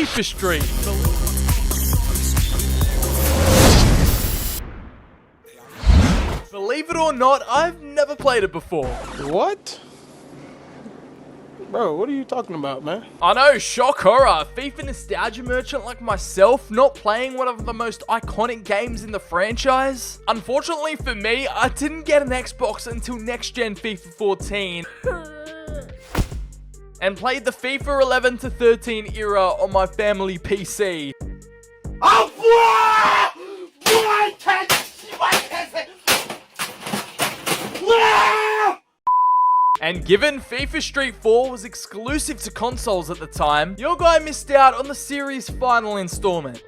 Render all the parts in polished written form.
FIFA Street. Believe it or not, I've never played it before. What? Bro, what are you talking about, man? I know, shock horror. FIFA nostalgia merchant like myself not playing one of the most iconic games in the franchise. Unfortunately for me, I didn't get an Xbox until next gen FIFA 14. And played the FIFA 11 to 13 era on my family PC. And given FIFA Street 4 was exclusive to consoles at the time, your guy missed out on the series' final installment.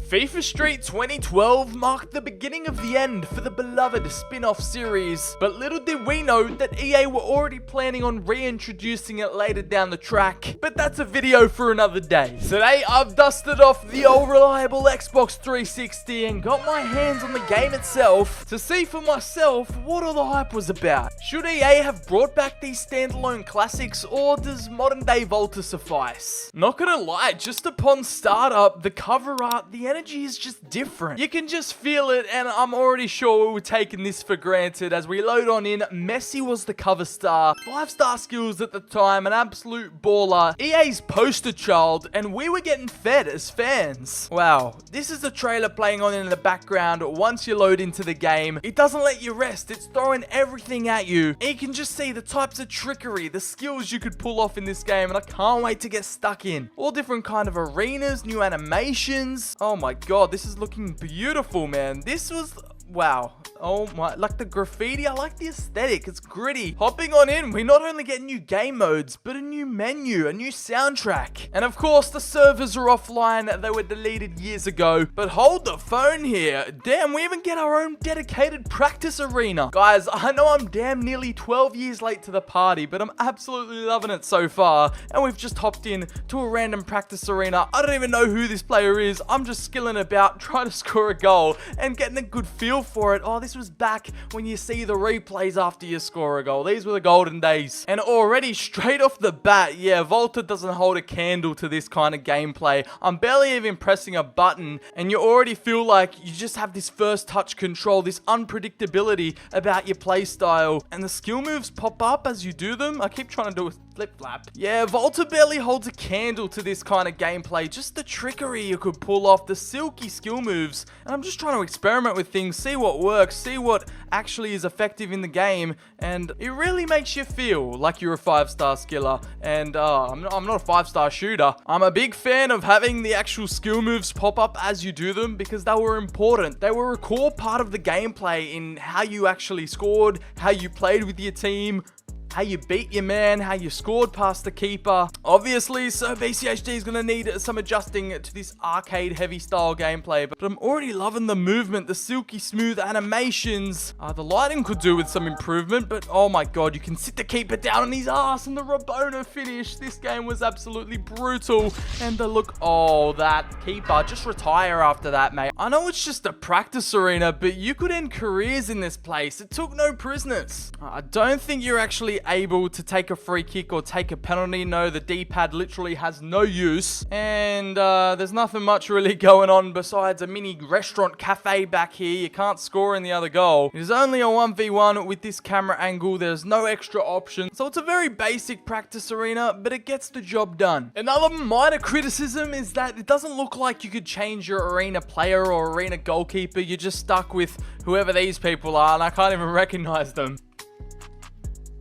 FIFA Street 2012 marked the beginning of the end for the beloved spin-off series, but little did we know that EA were already planning on reintroducing it later down the track, but that's a video for another day. Today I've dusted off the old reliable Xbox 360 and got my hands on the game itself to see for myself what all the hype was about. Should EA have brought back these standalone classics, or does modern day Volta suffice? Not gonna lie, just upon startup, the cover art, the energy is just different. You can just feel it, and I'm already sure we were taking this for granted. As we load on in, Messi was the cover star, 5-star skills at the time, an absolute baller, EA's poster child, and we were getting fed as fans. Wow, this is the trailer playing on in the background. Once you load into the game, it doesn't let you rest. It's throwing everything at you, and you can just see the types of trickery, the skills you could pull off in this game, and I can't wait to get stuck in. All different kind of arenas, new animations. Oh my god, this is looking beautiful, man. This was... wow. Oh my, like the graffiti, I like the aesthetic, it's gritty. Hopping on in, we not only get new game modes, but a new menu, a new soundtrack. And of course, the servers are offline, they were deleted years ago. But hold the phone here. Damn, we even get our own dedicated practice arena. Guys, I know I'm damn nearly 12 years late to the party, but I'm absolutely loving it so far. And we've just hopped in to a random practice arena. I don't even know who this player is. I'm just skilling about, trying to score a goal and getting a good feel for it. Oh, this was back when you see the replays after you score a goal. These were the golden days. And already straight off the bat, yeah, Volta doesn't hold a candle to this kind of gameplay. I'm barely even pressing a button, and you already feel like you just have this first touch control, this unpredictability about your play style. And the skill moves pop up as you do them. I keep trying to do a flip-flap. Yeah, Volta barely holds a candle to this kind of gameplay. Just the trickery you could pull off, the silky skill moves. And I'm just trying to experiment with things, see what works, see what actually is effective in the game, and it really makes you feel like you're a 5-star skiller. And I'm not a 5-star shooter. I'm a big fan of having the actual skill moves pop up as you do them, because they were important. They were a core part of the gameplay in how you actually scored, how you played with your team, how you beat your man, how you scored past the keeper. Obviously, so BCHD is going to need some adjusting to this arcade-heavy style gameplay, but I'm already loving the movement, the silky smooth animations. The lighting could do with some improvement, but oh my god, you can sit the keeper down on his ass, and the Rabona finish. This game was absolutely brutal, and the look, oh, that keeper, just retire after that, mate. I know it's just a practice arena, but you could end careers in this place. It took no prisoners. I don't think you're actually able to take a free kick or take a penalty. No, the D-pad literally has no use, and there's nothing much really going on besides a mini restaurant cafe back here. You can't score in the other goal. It is only a 1v1 with this camera angle. There's no extra option, so it's a very basic practice arena, but it gets the job done. Another minor criticism is that it doesn't look like you could change your arena player or arena goalkeeper. You're just stuck with whoever these people are, and I can't even recognize them.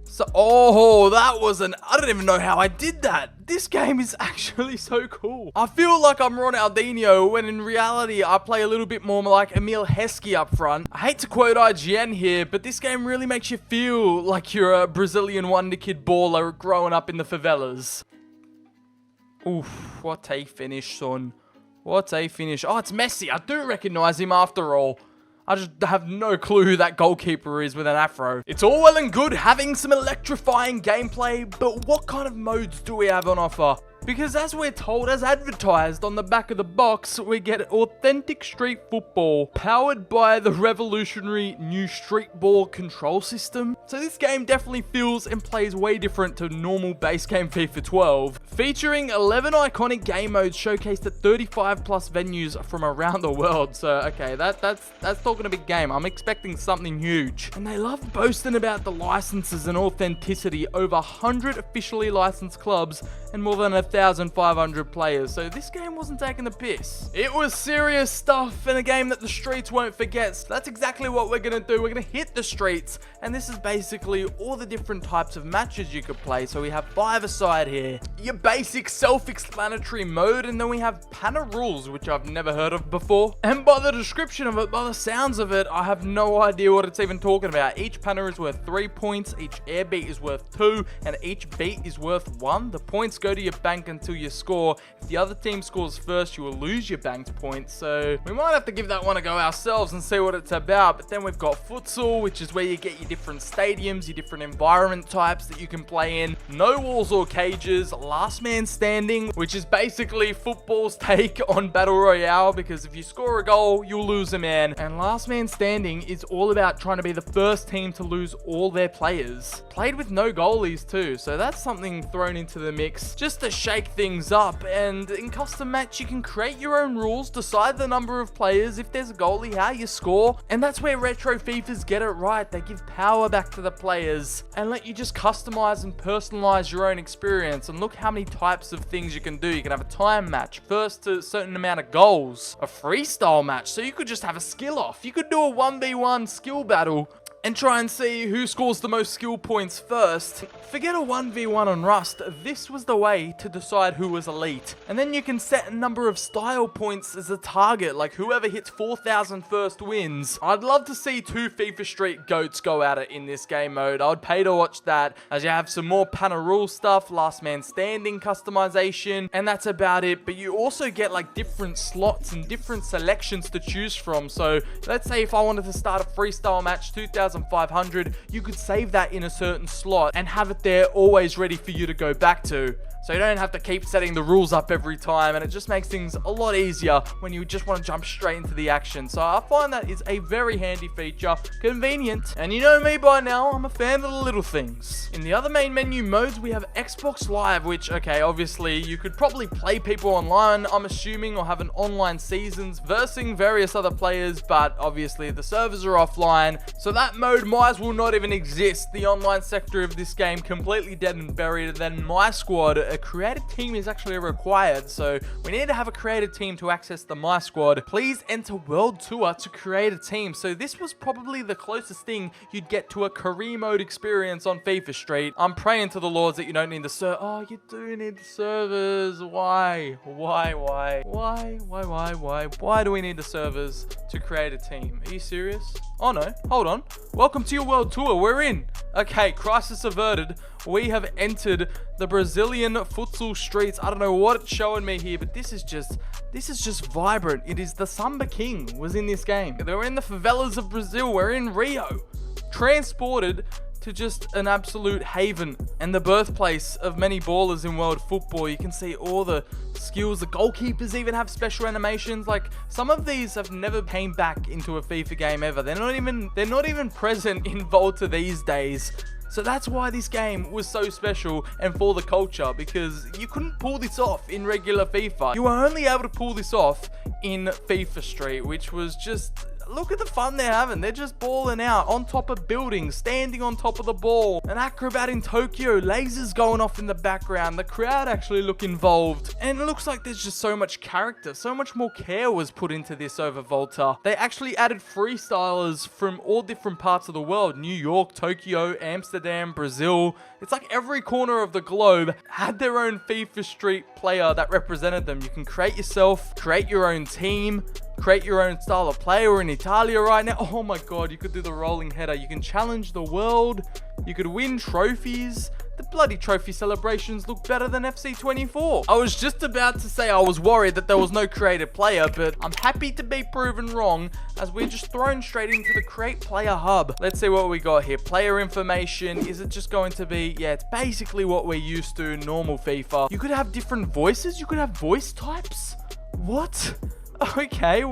So, oh, that was I don't even know how I did that. This game is actually so cool. I feel like I'm Ronaldinho, when in reality, I play a little bit more like Emil Heskey up front. I hate to quote IGN here, but this game really makes you feel like you're a Brazilian wonder kid baller growing up in the favelas. Oof, what a finish, son. What a finish. Oh, it's Messi. I do recognize him after all. I just have no clue who that goalkeeper is with an afro. It's all well and good having some electrifying gameplay, but what kind of modes do we have on offer? Because as we're told, as advertised on the back of the box, we get authentic street football powered by the revolutionary new street ball control system. So this game definitely feels and plays way different to normal base game FIFA 12, featuring 11 iconic game modes showcased at 35 plus venues from around the world. So okay, that's talking a big game. I'm expecting something huge. And they love boasting about the licenses and authenticity. Over 100 officially licensed clubs and more than 1,500 players. So this game wasn't taking the piss. It was serious stuff in a game that the streets won't forget. So that's exactly what we're gonna do. We're gonna hit the streets, and this is basically all the different types of matches you could play. So we have 5-a-side here, your basic self-explanatory mode, and then we have panel rules, which I've never heard of before. And by the description of it, by the sounds of it, I have no idea what it's even talking about. Each panel is worth 3 points, each air beat is worth 2, and each beat is worth 1. The points go to your bank until you score. If the other team scores first, you will lose your banked points. So we might have to give that one a go ourselves and see what it's about. But then we've got futsal, which is where you get your different stadiums, your different environment types that you can play in. No walls or cages. Last man standing, which is basically football's take on Battle Royale, because if you score a goal, you'll lose a man. And last man standing is all about trying to be the first team to lose all their players. Played with no goalies too, so that's something thrown into the mix just to shake things up. And in custom match, you can create your own rules, decide the number of players, if there's a goalie, how you score. And that's where retro FIFAs get it right. They give power back to the players and let you just customize and personalize your own experience. And look how many types of things you can do. You can have a time match, first to a certain amount of goals, a freestyle match, so you could just have a skill off. You could do a 1v1 skill battle and try and see who scores the most skill points first. Forget a 1v1 on Rust. This was the way to decide who was elite. And then you can set a number of style points as a target, like whoever hits 4,000 first wins. I'd love to see 2 FIFA Street GOATs go at it in this game mode. I would pay to watch that, as you have some more panel rule stuff, last man standing customization, and that's about it. But you also get like different slots and different selections to choose from. So let's say if I wanted to start a freestyle match, 2,500, you could save that in a certain slot and have it there always ready for you to go back to. So you don't have to keep setting the rules up every time, and it just makes things a lot easier when you just want to jump straight into the action. So I find that is a very handy feature, convenient, and you know me by now, I'm a fan of the little things. In the other main menu modes, we have Xbox Live, which, okay, obviously you could probably play people online, I'm assuming, or have an online seasons versing various other players, but obviously the servers are offline, so that mode might as well not even exist. The online sector of this game completely dead and buried. And then My Squad, a created team is actually required, so we need to have a created team to access the My Squad. Please enter World Tour to create a team. So this was probably the closest thing you'd get to a career mode experience on FIFA Street. I'm praying to the lords that you don't need the server. Oh, you do need the servers. Why do we need the servers to create a team? Are you serious? Oh no, hold on. Welcome to your World Tour. We're in. Okay, crisis averted. We have entered the Brazilian futsal streets. I don't know what it's showing me here, but this is just vibrant. It is the Samba King was in this game. We're in the favelas of Brazil. We're in Rio, transported to just an absolute haven and the birthplace of many ballers in world football. You can see all the skills. The goalkeepers even have special animations. Like, some of these have never came back into a FIFA game ever. They're not even present in Volta these days. So that's why this game was so special and for the culture, because you couldn't pull this off in regular FIFA. You were only able to pull this off in FIFA Street, which was just... Look at the fun they're having. They're just balling out on top of buildings, standing on top of the ball. An acrobat in Tokyo, lasers going off in the background. The crowd actually look involved. And it looks like there's just so much character. So much more care was put into this over Volta. They actually added freestylers from all different parts of the world. New York, Tokyo, Amsterdam, Brazil. It's like every corner of the globe had their own FIFA Street player that represented them. You can create yourself, create your own team, create your own style of play. We're in Italia right now. Oh my god, you could do the rolling header. You can challenge the world. You could win trophies. the bloody trophy celebrations look better than FC24. I was just about to say I was worried that there was no created player, but I'm happy to be proven wrong as we're just thrown straight into the create player hub. Let's see what we got here. Player information. Is it just going to be, yeah, it's basically what we're used to in normal FIFA. You could have different voices. You could have voice types. What? Okay,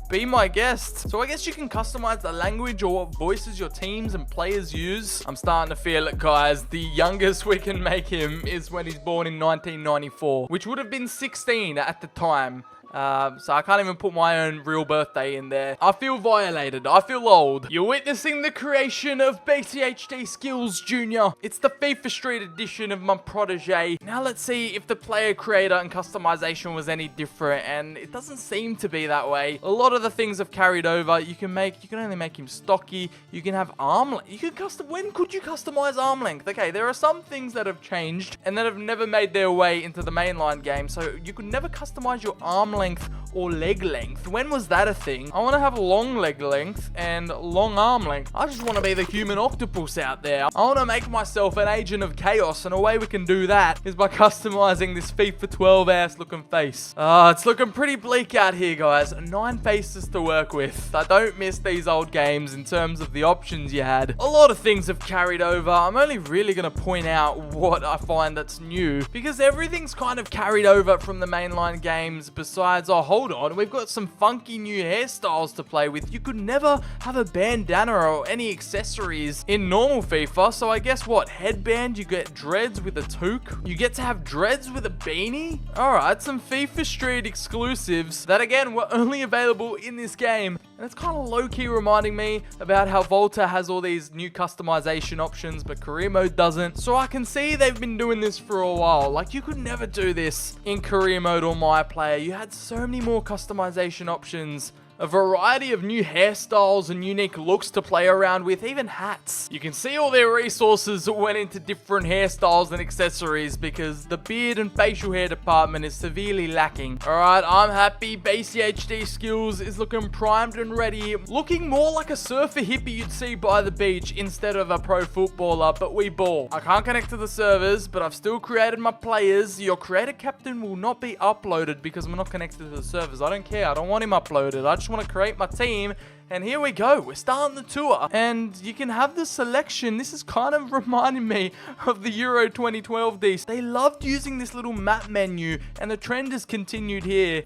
be my guest. So I guess you can customize the language or what voices your teams and players use. I'm starting to feel it, guys. The youngest we can make him is when he's born in 1994, which would have been 16 at the time. So I can't even put my own real birthday in there. I feel violated. I feel old. You're witnessing the creation of bchdbusiness Skills Jr. It's the FIFA Street edition of my protege. Now let's see if the player creator and customization was any different, and it doesn't seem to be that way. A lot of the things have carried over. You can only make him stocky. You can have arm length. You can custom. When could you customize arm length? Okay, there are some things that have changed and that have never made their way into the mainline game. So you could never customize your arm length or leg length. When was that a thing? I want to have long leg length and long arm length. I just want to be the human octopus out there. I want to make myself an agent of chaos, and a way we can do that is by customizing this FIFA 12 ass looking face. It's looking pretty bleak out here, guys. 9 faces to work with. I don't miss these old games in terms of the options you had. A lot of things have carried over. I'm only really going to point out what I find that's new, because everything's kind of carried over from the mainline games besides, oh, hold on, we've got some funky new hairstyles to play with. You could never have a bandana or any accessories in normal FIFA, so I guess what? Headband, you get dreads with a toque. You get to have dreads with a beanie? Alright, some FIFA Street exclusives that, again, were only available in this game. And it's kind of low-key reminding me about how Volta has all these new customization options, but career mode doesn't. So I can see they've been doing this for a while. Like, you could never do this in career mode or my player. You had so many more customization options. A variety of new hairstyles and unique looks to play around with, even hats. You can see all their resources that went into different hairstyles and accessories because the beard and facial hair department is severely lacking. Alright, I'm happy. bchdbusiness Skills is looking primed and ready. Looking more like a surfer hippie you'd see by the beach instead of a pro footballer, but we ball. I can't connect to the servers, but I've still created my players. Your creator captain will not be uploaded because I'm not connected to the servers. I don't care. I don't want him uploaded. I just want to create my team, and here we go. We're starting the tour, and you can have the selection. This is kind of reminding me of the Euro 2012 DC. They loved using this little map menu, and the trend has continued here.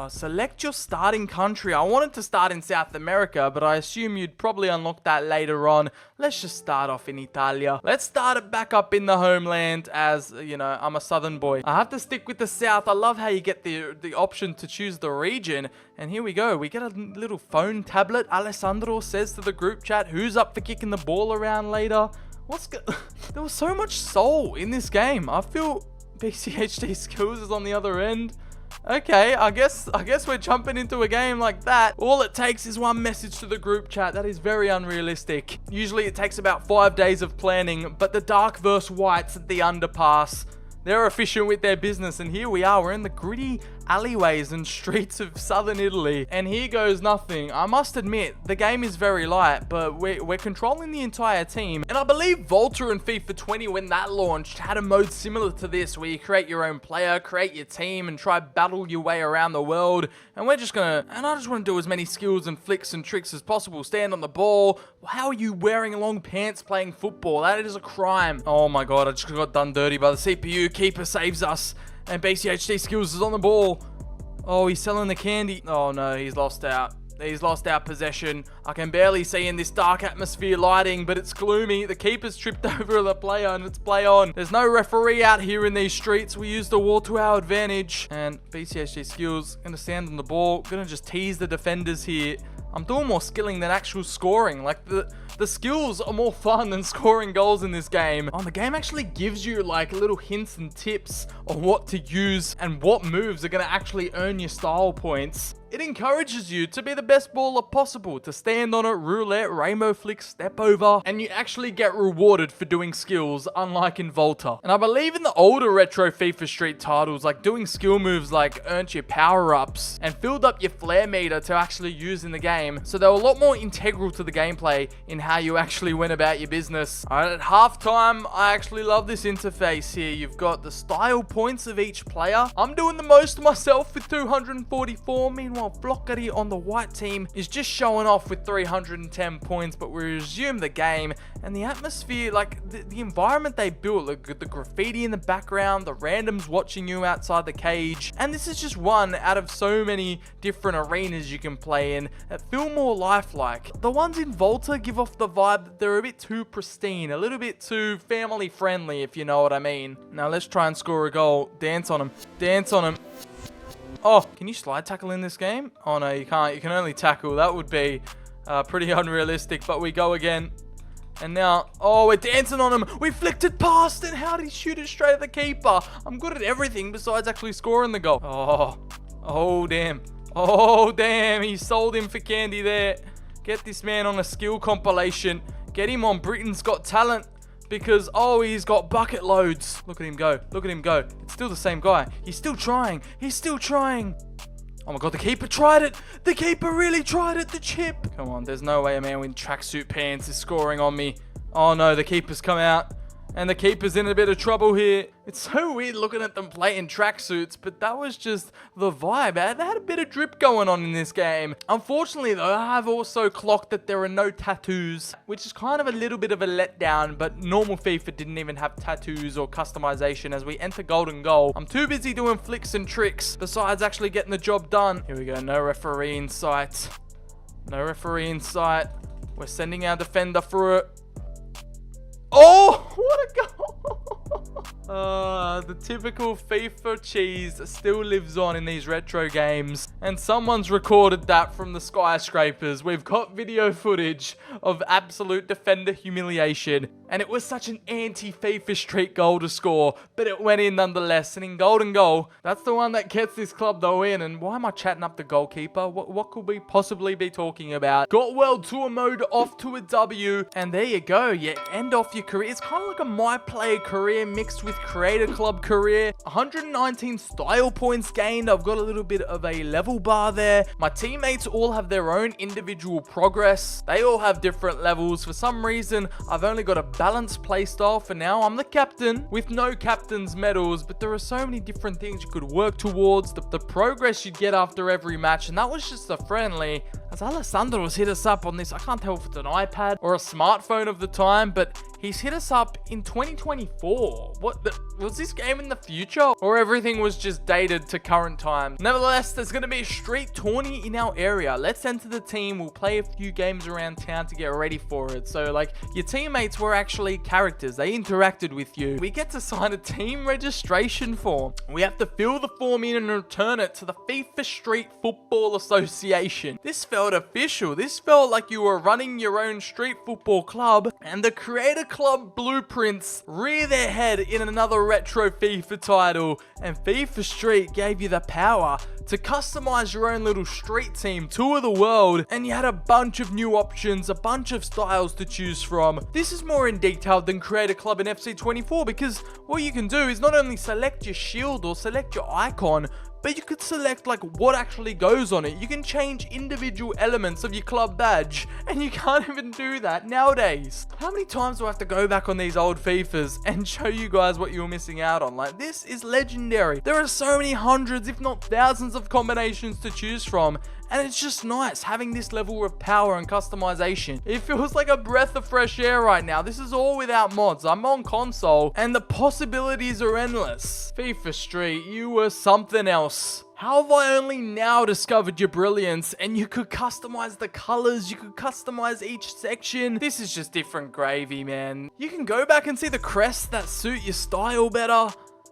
Select your starting country. I wanted to start in South America, but I assume you'd probably unlock that later on. Let's just start off in Italia. Let's start it back up in the homeland, as, you know, I'm a southern boy. I have to stick with the south. I love how you get the option to choose the region, and here we go. We get a little phone tablet. Alessandro says to the group chat, who's up for kicking the ball around later? There was so much soul in this game. I feel bchdbusiness Skills is on the other end. Okay, I guess we're jumping into a game like that. All it takes is one message to the group chat. That is very unrealistic. Usually it takes about 5 days of planning, but the dark verse whites at the underpass, they're efficient with their business, and here we are. We're in the gritty alleyways and streets of southern Italy, and here goes nothing. I must admit, the game is very light, but we're controlling the entire team, and I believe Volta and FIFA 20, when that launched, had a mode similar to this, where you create your own player, create your team, and try battle your way around the world. And I just want to do as many skills and flicks and tricks as possible. Stand on the ball. How are you wearing long pants playing football? That is a crime. Oh my god, I just got done dirty by the CPU. Keeper saves us, and bchdbusiness Skills is on the ball. Oh, he's selling the candy. Oh no, he's lost out. He's lost out possession. I can barely see in this dark atmosphere lighting, but it's gloomy. The keeper's tripped over the player, and it's play on. There's no referee out here in these streets. We use the war to our advantage. And bchdbusiness Skills gonna stand on the ball. Gonna just tease the defenders here. I'm doing more skilling than actual scoring. Like, the skills are more fun than scoring goals in this game. The game actually gives you, like, little hints and tips on what to use and what moves are going to actually earn you style points. It encourages you to be the best baller possible, to stand on it, roulette, rainbow flick, step over, and you actually get rewarded for doing skills, unlike in Volta. And I believe in the older retro FIFA Street titles, like doing skill moves like earned your power-ups and filled up your flare meter to actually use in the game. So they were a lot more integral to the gameplay in how you actually went about your business. Alright, at halftime, I actually love this interface here. You've got the style points of each player. I'm doing the most myself with 244. Meanwhile, Blockery on the white team is just showing off with 310 points, but we resume the game. And the atmosphere, like the environment they built, like the graffiti in the background, the randoms watching you outside the cage. And this is just one out of so many different arenas you can play in that feel more lifelike. The ones in Volta give off the vibe that they're a bit too pristine, a little bit too family friendly, if you know what I mean. Now let's try and score a goal. Dance on him. Dance on him. Oh, can you slide tackle in this game? Oh no, you can't. You can only tackle. That would be pretty unrealistic, but we go again. And now, oh, we're dancing on him. We flicked it past, and how did he shoot it straight at the keeper? I'm good at everything besides actually scoring the goal. Oh, damn. Oh, damn. He sold him for candy there. Get this man on a skill compilation. Get him on Britain's Got Talent. Because, oh, he's got bucket loads. Look at him go. Look at him go. It's still the same guy. He's still trying. He's still trying. Oh my god, the keeper tried it. The keeper really tried it. The chip. Come on, there's no way a man in tracksuit pants is scoring on me. Oh no, the keeper's come out. And the keeper's in a bit of trouble here. It's so weird looking at them play in tracksuits, but that was just the vibe. They had a bit of drip going on in this game. Unfortunately, though, I have also clocked that there are no tattoos, which is kind of a little bit of a letdown, but normal FIFA didn't even have tattoos or customization as we enter golden goal. I'm too busy doing flicks and tricks besides actually getting the job done. Here we go, no referee in sight. No referee in sight. We're sending our defender through it. Oh, what a goal! The typical FIFA cheese still lives on in these retro games. And someone's recorded that from the skyscrapers. We've got video footage of absolute defender humiliation. And it was such an anti-FIFA Street goal to score, but it went in nonetheless. And in golden goal, that's the one that gets this club though in. And why am I chatting up the goalkeeper? What could we possibly be talking about? Got well to a mode, off to a W. And there you go. You end off your career. It's kind of like a My Player career mixed with Creator Club career. 119 style points gained. I've got a little bit of a level bar there. My teammates all have their own individual progress. They all have different levels. For some reason, I've only got a balanced playstyle for now. I'm the captain with no captain's medals, but there are so many different things you could work towards. The progress you get after every match, and that was just a friendly. As Alessandro's hit us up on this, I can't tell if it's an iPad or a smartphone of the time, but he's hit us up in 2024. Was this game in the future? Or everything was just dated to current time? Nevertheless, there's going to be a street tourney in our area. Let's enter the team. We'll play a few games around town to get ready for it. So, like, your teammates were actually characters. They interacted with you. We get to sign a team registration form. We have to fill the form in and return it to the FIFA Street Football Association. This felt official. This felt like you were running your own street football club, and the Creator Club blueprints rear their head in another retro FIFA title, and FIFA Street gave you the power to customize your own little street team, tour the world, and you had a bunch of new options, a bunch of styles to choose from. This is more in detail than Creator Club in FC24 because what you can do is not only select your shield or select your icon, but you could select like what actually goes on it. You can change individual elements of your club badge, and you can't even do that nowadays. How many times do I have to go back on these old FIFAs and show you guys what you were missing out on? Like, this is legendary. There are so many hundreds, if not thousands of combinations to choose from, and it's just nice having this level of power and customization. It feels like a breath of fresh air right now. This is all without mods. I'm on console, and the possibilities are endless. FIFA Street, you were something else. How have I only now discovered your brilliance? And you could customize the colors, you could customize each section. This is just different gravy, man. You can go back and see the crests that suit your style better.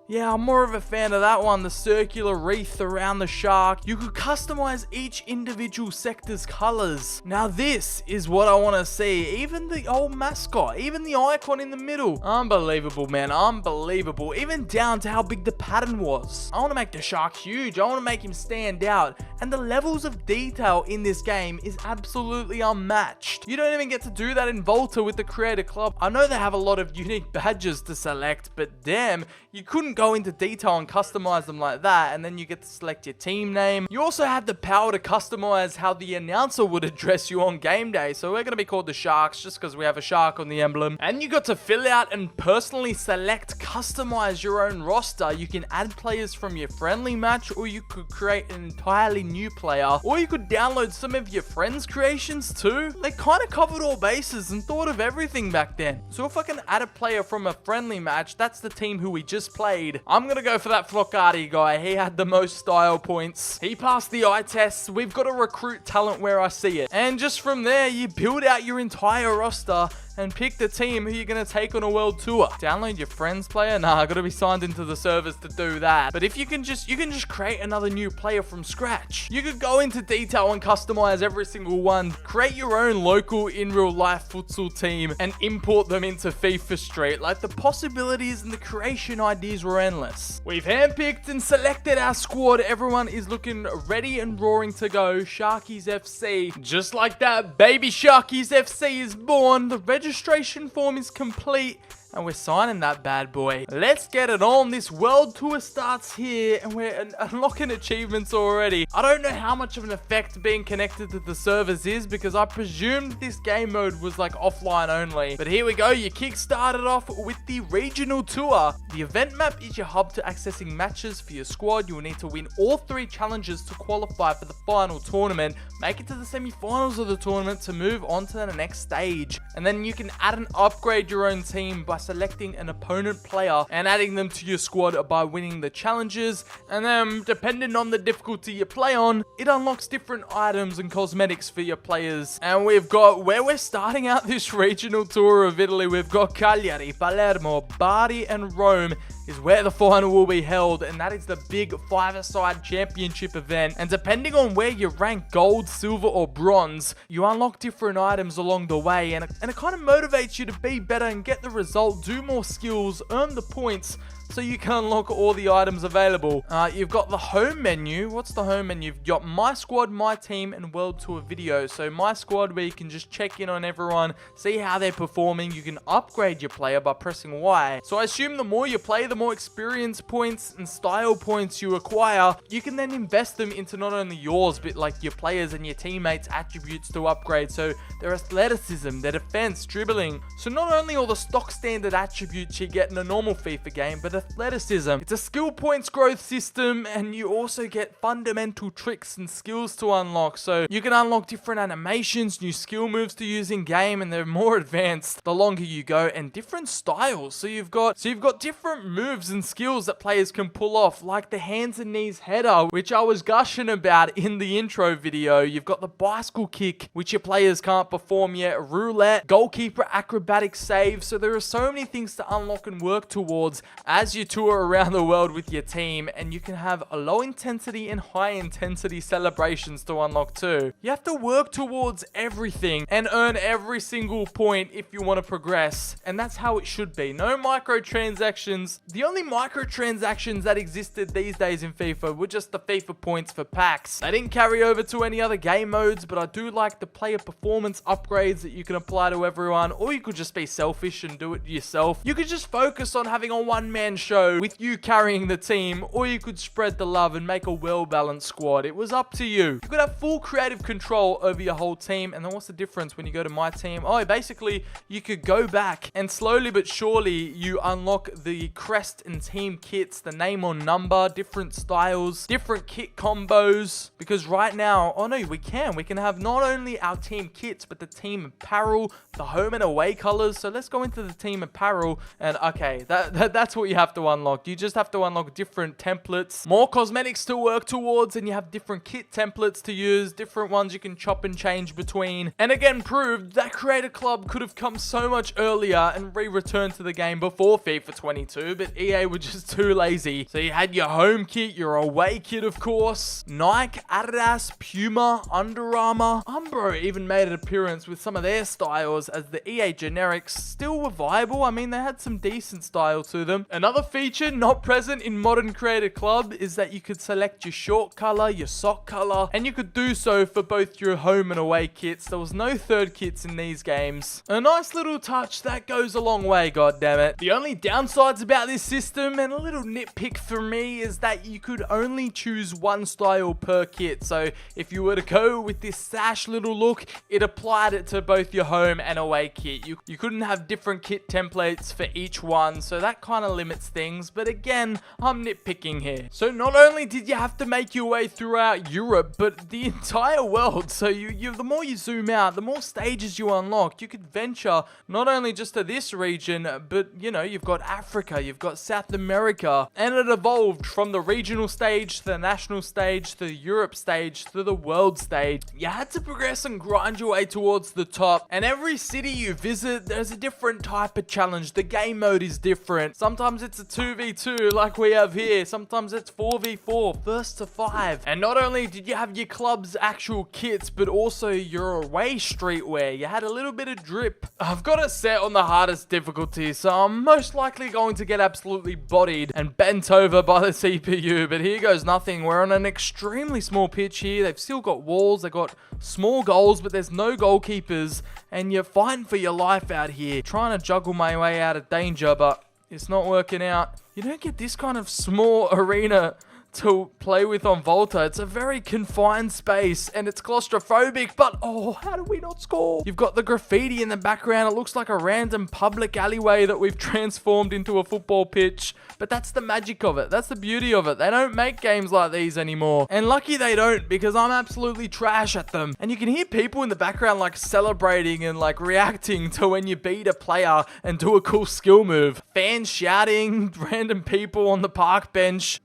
Yeah, I'm more of a fan of that one, the circular wreath around the shark. You could customize each individual sector's colors. Now this is what I want to see. Even the old mascot, even the icon in the middle. Unbelievable, man, unbelievable. Even down to how big the pattern was. I want to make the shark huge. I want to make him stand out. And the levels of detail in this game is absolutely unmatched. You don't even get to do that in Volta with the Creator Club. I know they have a lot of unique badges to select, but damn, you couldn't go into detail and customize them like that, and then you get to select your team name. You also had the power to customize how the announcer would address you on game day, so we're going to be called the Sharks just because we have a shark on the emblem. And you got to fill out and personally select, customize your own roster. You can add players from your friendly match, or you could create an entirely new player, or you could download some of your friends' creations too. They kind of covered all bases and thought of everything back then. So if I can add a player from a friendly match, that's the team who we just played. I'm going to go for that Flocati guy. He had the most style points. He passed the eye tests. We've got to recruit talent where I see it. And just from there, you build out your entire roster and pick the team who you're going to take on a world tour. Download your friends player? Nah, I got to be signed into the servers to do that. But if you can just create another new player from scratch. You could go into detail and customize every single one. Create your own local in real life futsal team and import them into FIFA Street. Like, the possibilities and the creation ideas were endless. We've handpicked and selected our squad. Everyone is looking ready and roaring to go. Sharkies FC. Just like that, baby Sharkies FC is born. The registration form is complete. And we're signing that bad boy. Let's get it on. This world tour starts here and we're unlocking achievements already. I don't know how much of an effect being connected to the servers is, because I presumed this game mode was like offline only. But here we go. You kick-started off with the regional tour. The event map is your hub to accessing matches for your squad. You will need to win all 3 challenges to qualify for the final tournament. Make it to the semi-finals of the tournament to move on to the next stage. And then you can add and upgrade your own team by selecting an opponent player and adding them to your squad by winning the challenges. And then, depending on the difficulty you play on, it unlocks different items and cosmetics for your players. And we've got, where we're starting out this regional tour of Italy, we've got Cagliari, Palermo, Bari and Rome is where the final will be held, and that is the big 5-a-side championship event. And depending on where you rank gold, silver or bronze, you unlock different items along the way, and it kind of motivates you to be better and get the result, do more skills, earn the points, so you can unlock all the items available. You've got the home menu. What's the home menu? You've got My Squad, My Team, and World Tour videos. So My Squad, where you can just check in on everyone, see how they're performing. You can upgrade your player by pressing Y. So I assume the more you play, the more experience points and style points you acquire. You can then invest them into not only yours, but like your players and your teammates' attributes to upgrade. So their athleticism, their defense, dribbling. So not only all the stock standard attributes you get in a normal FIFA game, but athleticism. It's a skill points growth system, and you also get fundamental tricks and skills to unlock. So you can unlock different animations, new skill moves to use in game, and they're more advanced the longer you go, and different styles. So you've got different moves and skills that players can pull off, like the hands and knees header, which I was gushing about in the intro video. You've got the bicycle kick, which your players can't perform yet, roulette, goalkeeper acrobatic save. So there are so many things to unlock and work towards as you tour around the world with your team, and you can have a low intensity and high intensity celebrations to unlock too. You have to work towards everything and earn every single point if you want to progress, and that's how it should be. No microtransactions. The only microtransactions that existed these days in FIFA were just the FIFA points for packs. They didn't carry over to any other game modes, but I do like the player performance upgrades that you can apply to everyone, or you could just be selfish and do it yourself. You could just focus on having a one-man show with you carrying the team, or you could spread the love and make a well-balanced squad. It was up to you. You could have full creative control over your whole team. And then what's the difference when you go to My Team? Oh, basically you could go back and slowly but surely you unlock the crest and team kits, the name on number, different styles, different kit combos. Because right now, oh no, we can have not only our team kits, but the team apparel, the home and away colors. So let's go into the team apparel, and okay, that's what you have have to unlock. You just have to unlock different templates, more cosmetics to work towards, and you have different kit templates to use, different ones you can chop and change between. And again, proved that Creator Club could have come so much earlier and returned to the game before FIFA 22, but EA were just too lazy. So you had your home kit, your away kit, of course. Nike, Adidas, Puma, Under Armour. Umbro even made an appearance with some of their styles, as the EA generics still were viable. I mean, they had some decent style to them. Another feature not present in modern Creator Club is that you could select your short color, your sock color, and you could do so for both your home and away kits. There was no third kits in these games. A nice little touch that goes a long way, goddammit. The only downsides about this system, and a little nitpick for me, is that you could only choose one style per kit. So if you were to go with this sash little look, it applied it to both your home and away kit. You couldn't have different kit templates for each one, so that kind of limits things. But again, I'm nitpicking here. So not only did you have to make your way throughout Europe, but the entire world. So the more you zoom out, the more stages you unlock. You could venture not only just to this region, but you've got Africa, you've got South America, and it evolved from the regional stage to the national stage to the Europe stage to the world stage. You had to progress and grind your way towards the top, and every city you visit, there's a different type of challenge. The game mode is different. Sometimes it's a 2v2 like we have here, sometimes it's 4v4, first to 5. And not only did you have your club's actual kits, but also your away streetwear. You had a little bit of drip. I've got it set on the hardest difficulty, so I'm most likely going to get absolutely bodied and bent over by the CPU, but here goes nothing. We're on an extremely small pitch here. They've still got walls, they've got small goals, but there's no goalkeepers, and you're fighting for your life out here. Trying to juggle my way out of danger, but it's not working out. You don't get this kind of small arena to play with on Volta. It's a very confined space and it's claustrophobic, but oh, how did we not score? You've got the graffiti in the background. It looks like a random public alleyway that we've transformed into a football pitch, but that's the magic of it. That's the beauty of it. They don't make games like these anymore, and lucky they don't, because I'm absolutely trash at them. And you can hear people in the background like celebrating and like reacting to when you beat a player and do a cool skill move. Fans shouting, random people on the park bench.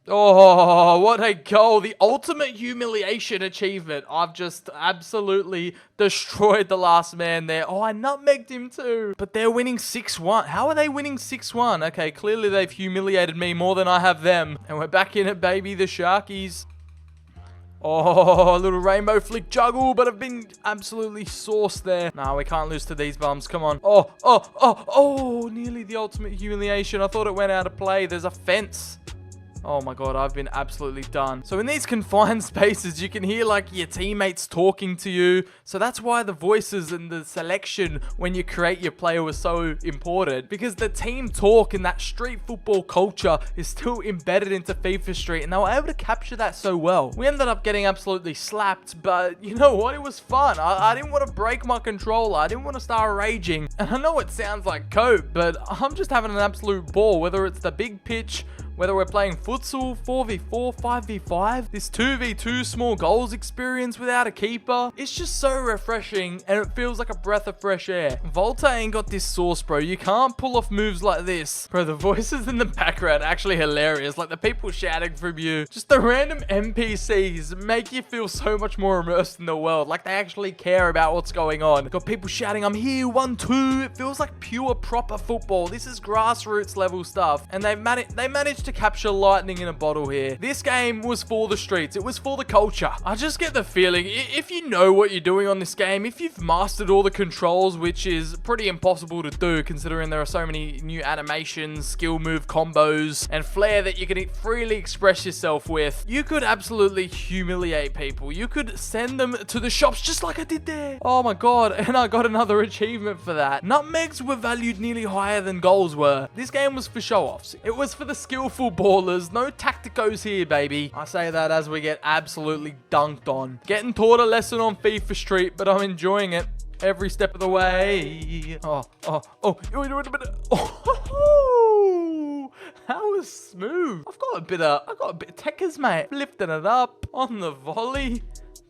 Oh, what a goal. The ultimate humiliation achievement. I've just absolutely destroyed the last man there. Oh, I nutmegged him too. But they're winning 6-1. How are they winning 6-1? Okay, clearly they've humiliated me more than I have them. And we're back in it, baby. The Sharkies. Oh, a little rainbow flick juggle, but I've been absolutely sauced there. Nah, we can't lose to these bums. Come on. Oh, nearly the ultimate humiliation. I thought it went out of play. There's a fence. Oh my god, I've been absolutely done. So in these confined spaces, you can hear like your teammates talking to you. So that's why the voices and the selection when you create your player was so important. Because the team talk and that street football culture is still embedded into FIFA Street. And they were able to capture that so well. We ended up getting absolutely slapped. But you know what? It was fun. I didn't want to break my controller. I didn't want to start raging. And I know it sounds like cope, but I'm just having an absolute ball. Whether it's the big pitch, whether we're playing futsal, 4v4, 5v5, this 2v2 small goals experience without a keeper, it's just so refreshing and it feels like a breath of fresh air. Volta ain't got this sauce, bro. You can't pull off moves like this. Bro, the voices in the background are actually hilarious. Like the people shouting from you. Just the random NPCs make you feel so much more immersed in the world. Like they actually care about what's going on. Got people shouting, I'm here, 1-2. It feels like pure proper football. This is grassroots level stuff. And they managed to capture lightning in a bottle here. This game was for the streets. It was for the culture. I just get the feeling, if you know what you're doing on this game, if you've mastered all the controls, which is pretty impossible to do considering there are so many new animations, skill move combos, and flair that you can freely express yourself with, you could absolutely humiliate people. You could send them to the shops just like I did there. Oh my god, and I got another achievement for that. Nutmegs were valued nearly higher than goals were. This game was for show-offs. It was for the skillful ballers. No tacticos here, baby. I say that as we get absolutely dunked on. Getting taught a lesson on FIFA Street, but I'm enjoying it every step of the way. Oh. That was smooth. I've got a bit of techers, mate. Lifting it up on the volley.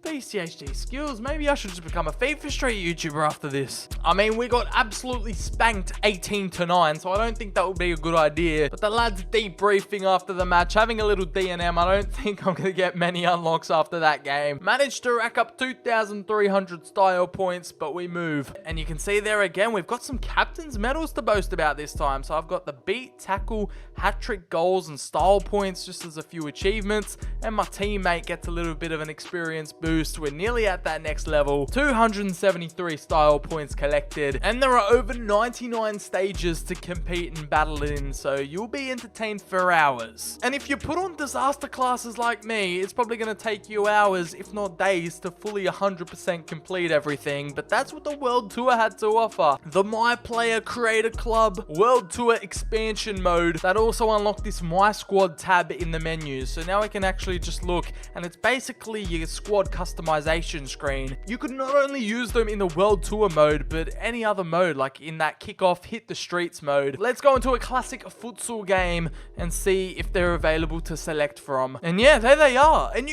BCHD skills. Maybe I should just become a FIFA Street YouTuber after this. I mean, we got absolutely spanked 18-9, so I don't think that would be a good idea. But the lads debriefing after the match, having a little D&M. I don't think I'm going to get many unlocks after that game. Managed to rack up 2,300 style points, but we move. And you can see there again, we've got some captain's medals to boast about this time. So I've got the beat, tackle, hat-trick goals, and style points, just as a few achievements. And my teammate gets a little bit of an experience boost. We're nearly at that next level. 273 style points collected, and there are over 99 stages to compete and battle in, so you'll be entertained for hours. And if you put on disaster classes like me, it's probably going to take you hours, if not days, to fully 100% complete everything, but that's what the World Tour had to offer. The My Player Creator Club World Tour expansion mode that also unlocked this My Squad tab in the menu, so now we can actually just look, and it's basically your squad customization screen. You could not only use them in the World Tour mode, but any other mode, like in that kickoff hit the streets mode. Let's go into a classic futsal game and see if they're available to select from. And yeah, there they are. And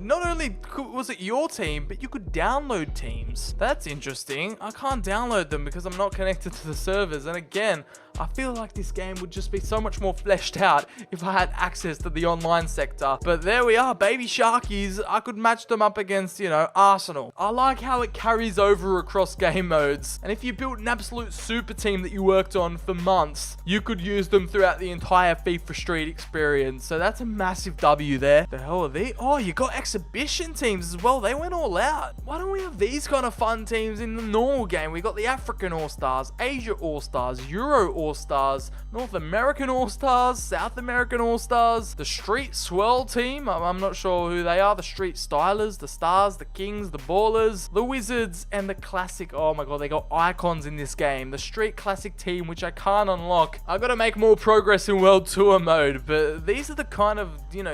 not only was it your team, but you could download teams. That's interesting. I can't download them because I'm not connected to the servers. And again, I feel like this game would just be so much more fleshed out if I had access to the online sector. But there we are, baby Sharkies. I could match them up against, Arsenal. I like how it carries over across game modes. And if you built an absolute super team that you worked on for months, you could use them throughout the entire FIFA Street experience. So that's a massive W there. The hell are they? Oh, you got exhibition teams as well. They went all out. Why don't we have these kind of fun teams in the normal game? We got the African All-Stars, Asia All-Stars, Euro All-Stars, North American All-Stars, South American All-Stars, the Street Swirl team. I'm not sure who they are. The Street Stylers, the Stars, the Kings, the Ballers, the Wizards, and the Classic. Oh my god, they got icons in this game. The Street Classic team, which I can't unlock. I gotta make more progress in World Tour mode, but these are the kind of,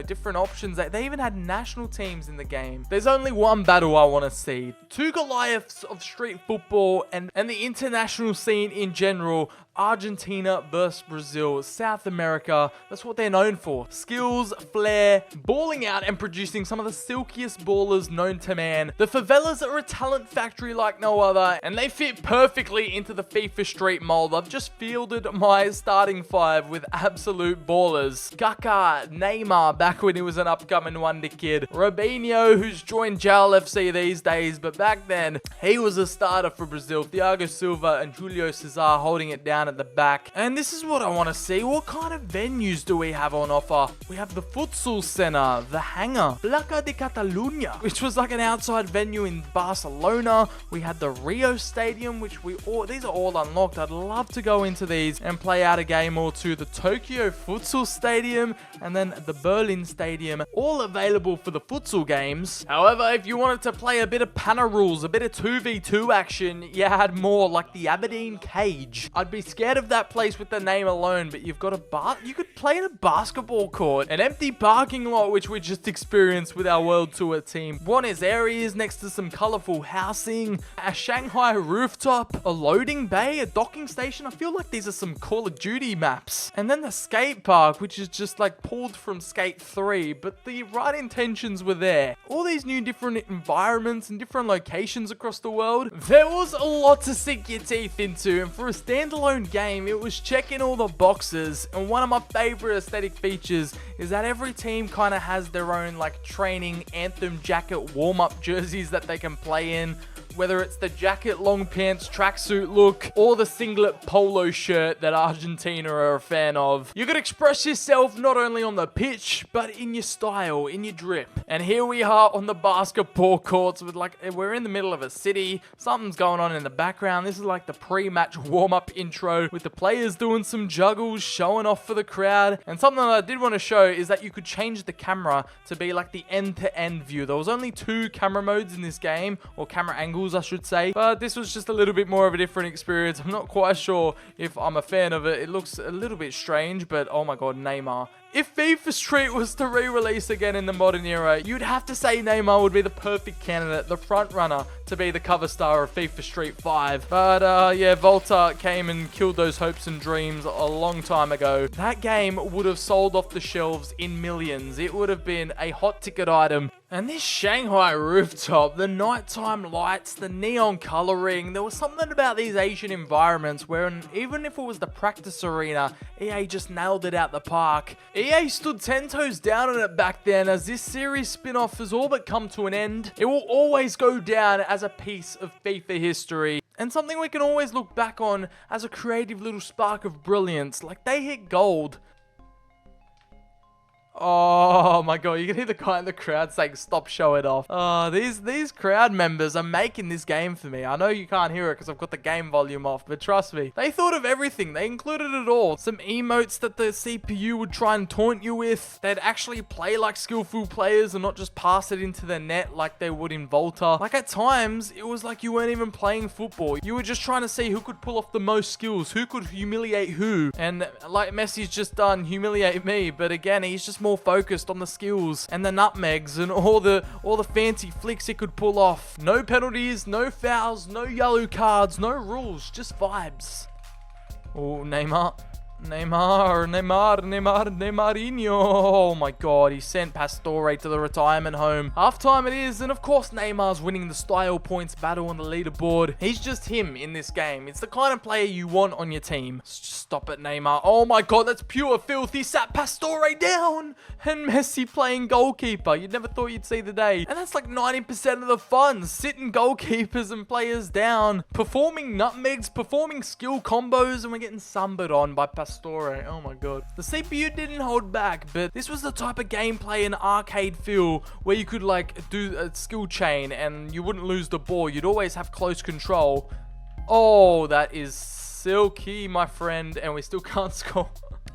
different options. They even had national teams in the game. There's only one battle I want to see. Two Goliaths of street football and the international scene in general. Argentina versus Brazil, South America. That's what they're known for. Skills, flair, balling out and producing some of the silkiest ballers known to man. The favelas are a talent factory like no other, and they fit perfectly into the FIFA Street mold. I've just fielded my starting five with absolute ballers. Kaká, Neymar, back when he was an upcoming wonder kid. Robinho, who's joined JAL FC these days, but back then, he was a starter for Brazil. Thiago Silva and Julio César holding it down at the back. And this is what I want to see. What kind of venues do we have on offer? We have the Futsal Center, the Hangar, Placa de Catalunya, which was like an outside venue in Barcelona. We had the Rio Stadium, which these are all unlocked. I'd love to go into these and play out a game or two. The Tokyo Futsal Stadium and then the Berlin Stadium, all available for the futsal games. However, if you wanted to play a bit of Pana rules, a bit of 2v2 action, you had more like the Aberdeen Cage. I'd be scared of that place with the name alone, but you've got you could play in a basketball court, an empty parking lot, which we just experienced with our World Tour team. Buenos Aires next to some colorful housing, a Shanghai rooftop, a loading bay, a docking station. I feel like these are some Call of Duty maps. And then the skate park, which is just like pulled from Skate 3, but the right intentions were there. All these new different environments and different locations across the world. There was a lot to sink your teeth into, and for a standalone game, it was checking all the boxes. And one of my favorite aesthetic features is that every team kind of has their own like training anthem jacket warm-up jerseys that they can play in. Whether it's the jacket, long pants, tracksuit look, or the singlet polo shirt that Argentina are a fan of. You could express yourself not only on the pitch, but in your style, in your drip. And here we are on the basketball courts with we're in the middle of a city. Something's going on in the background. This is like the pre-match warm-up intro with the players doing some juggles, showing off for the crowd. And something that I did want to show is that you could change the camera to be like the end-to-end view. There was only 2 camera modes in this game, or camera angles, I should say, but this was just a little bit more of a different experience. I'm not quite sure if I'm a fan of it. It looks a little bit strange, but oh my god, Neymar. If FIFA Street was to re-release again in the modern era, you'd have to say Neymar would be the perfect candidate, the front runner to be the cover star of FIFA Street 5. But yeah, Volta came and killed those hopes and dreams a long time ago. That game would have sold off the shelves in millions. It would have been a hot ticket item. And this Shanghai rooftop, the nighttime lights, the neon coloring, there was something about these Asian environments where even if it was the practice arena, EA just nailed it out the park. EA stood 10 toes down on it back then. As this series spin-off has all but come to an end, it will always go down as a piece of FIFA history. And something we can always look back on as a creative little spark of brilliance. Like, they hit gold. Oh my god, you can hear the guy in the crowd saying, "Stop, show it off." Oh, these crowd members are making this game for me. I know you can't hear it because I've got the game volume off, but trust me, they thought of everything. They included it all. Some emotes that the CPU would try and taunt you with. They'd actually play like skillful players and not just pass it into the net like they would in Volta. Like, at times, it was like you weren't even playing football. You were just trying to see who could pull off the most skills, who could humiliate who. And like Messi's just done, humiliate me, but again, he's just more focused on the skills and the nutmegs and all the fancy flicks he could pull off. No penalties, no fouls, no yellow cards, no rules, just vibes. Oh, Neymarinho. Oh my god, he sent Pastore to the retirement home. Halftime it is, and of course Neymar's winning the style points battle on the leaderboard. He's just him in this game. It's the kind of player you want on your team. Just stop it, Neymar. Oh my god, that's pure filth. He sat Pastore down, and Messi playing goalkeeper. You'd never thought you'd see the day. And that's like 90% of the fun. Sitting goalkeepers and players down, performing nutmegs, performing skill combos, and we're getting sumbered on by Pastore. Oh my god. The CPU didn't hold back, but this was the type of gameplay and arcade feel where you could like do a skill chain and you wouldn't lose the ball. You'd always have close control. Oh, that is silky, my friend, and we still can't score.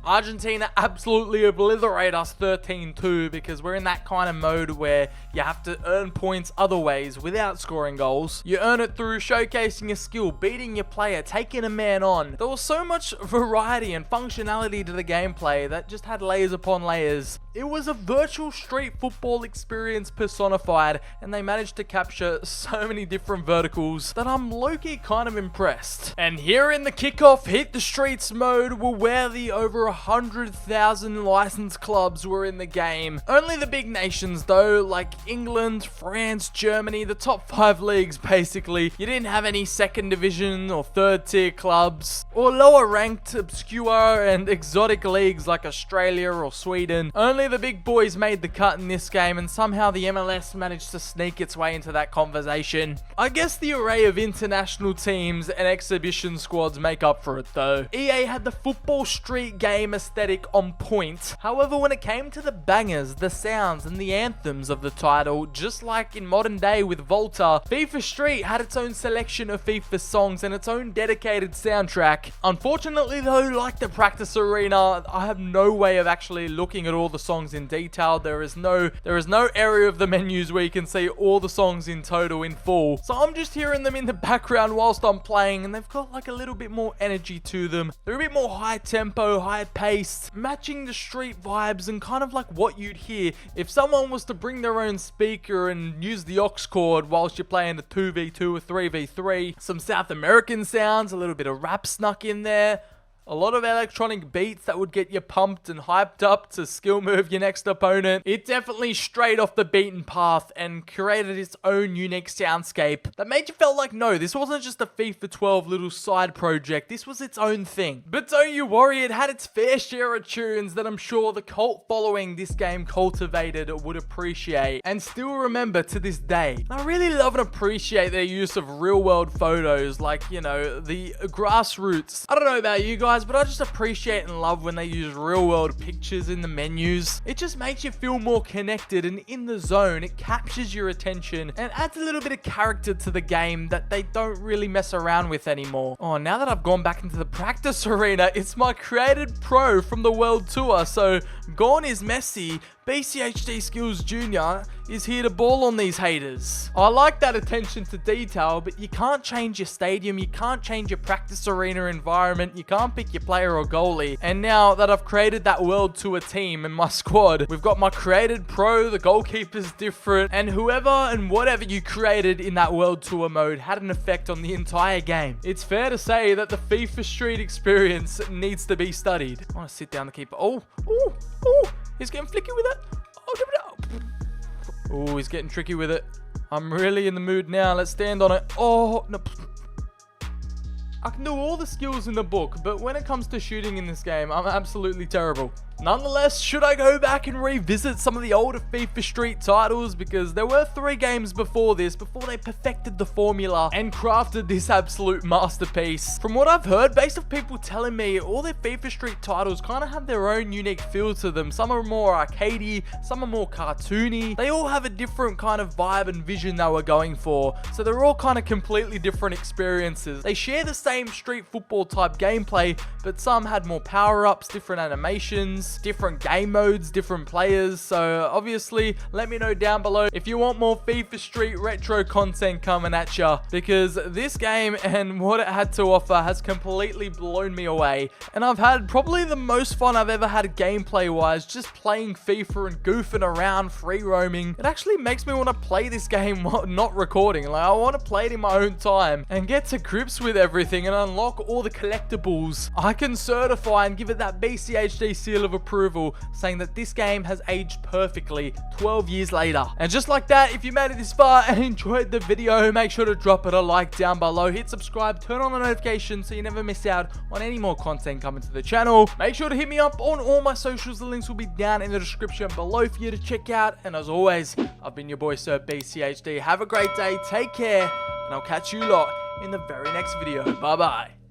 Argentina absolutely obliterate us 13-2 because we're in that kind of mode where you have to earn points other ways without scoring goals. You earn it through showcasing your skill, beating your player, taking a man on. There was so much variety and functionality to the gameplay that just had layers upon layers. It was a virtual street football experience personified, and they managed to capture so many different verticals that I'm low-key kind of impressed. And here in the kickoff hit the streets mode were where the over 100,000 licensed clubs were in the game. Only the big nations though, like England, France, Germany, the top 5 leagues basically. You didn't have any second division or third tier clubs, or lower ranked, obscure and exotic leagues like Australia or Sweden. Only the big boys made the cut in this game, and somehow the MLS managed to sneak its way into that conversation. I guess the array of international teams and exhibition squads make up for it though. EA had the football street game aesthetic on point. However, when it came to the bangers, the sounds and the anthems of the title, just like in modern day with Volta, FIFA Street had its own selection of FIFA songs and its own dedicated soundtrack. Unfortunately though, like the practice arena, I have no way of actually looking at all the songs in detail. There is no area of the menus where you can see all the songs in total in full. So I'm just hearing them in the background whilst I'm playing, and they've got like a little bit more energy to them. They're a bit more high tempo, high paced, matching the street vibes and kind of like what you'd hear if someone was to bring their own speaker and use the aux cord whilst you're playing a 2v2 or 3v3. Some South American sounds, a little bit of rap snuck in there. A lot of electronic beats that would get you pumped and hyped up to skill move your next opponent. It definitely strayed off the beaten path and created its own unique soundscape that made you feel like, no, this wasn't just a FIFA 12 little side project, this was its own thing. But don't you worry, it had its fair share of tunes that I'm sure the cult following this game cultivated would appreciate and still remember to this day. I really love and appreciate their use of real world photos, like, you know, the grassroots. I don't know about you guys, but I just appreciate and love when they use real world pictures in the menus. It just makes you feel more connected and in the zone. It captures your attention and adds a little bit of character to the game that they don't really mess around with anymore. Oh, now that I've gone back into the practice arena, it's my created pro from the world tour, so Gone is Messi. BCHD Skills Jr. is here to ball on these haters. I like that attention to detail, but you can't change your stadium, you can't change your practice arena environment, you can't pick your player or goalie. And now that I've created that World Tour team in my squad, we've got my created pro, the goalkeeper's different, and whoever and whatever you created in that World Tour mode had an effect on the entire game. It's fair to say that the FIFA Street experience needs to be studied. I want to sit down the keeper. Oh, he's getting flicky with it. Oh, give it up. Oh, he's getting tricky with it. I'm really in the mood now. Let's stand on it. Oh, no. I can do all the skills in the book, but when it comes to shooting in this game, I'm absolutely terrible. Nonetheless, should I go back and revisit some of the older FIFA Street titles? Because there were 3 games before this, before they perfected the formula and crafted this absolute masterpiece. From what I've heard, based off people telling me, all their FIFA Street titles kind of have their own unique feel to them. Some are more arcadey, some are more cartoony. They all have a different kind of vibe and vision they were going for. So they're all kind of completely different experiences. They share the same street football type gameplay, but some had more power-ups, different animations, different game modes, different players. So obviously, let me know down below if you want more FIFA Street retro content coming at ya, because this game and what it had to offer has completely blown me away. And I've had probably the most fun I've ever had gameplay wise, just playing FIFA and goofing around, free roaming. It actually makes me want to play this game while not recording. Like, I want to play it in my own time and get to grips with everything and unlock all the collectibles. I can certify and give it that BCHD seal of approval, saying that this game has aged perfectly 12 years later. And just like that, if you made it this far and enjoyed the video, make sure to drop it a like down below, hit subscribe, turn on the notifications so you never miss out on any more content coming to the channel. Make sure to hit me up on all my socials, the links will be down in the description below for you to check out. And as always, I've been your boy Sir BCHD. Have a great day, take care, and I'll catch you lot in the very next video. Bye bye.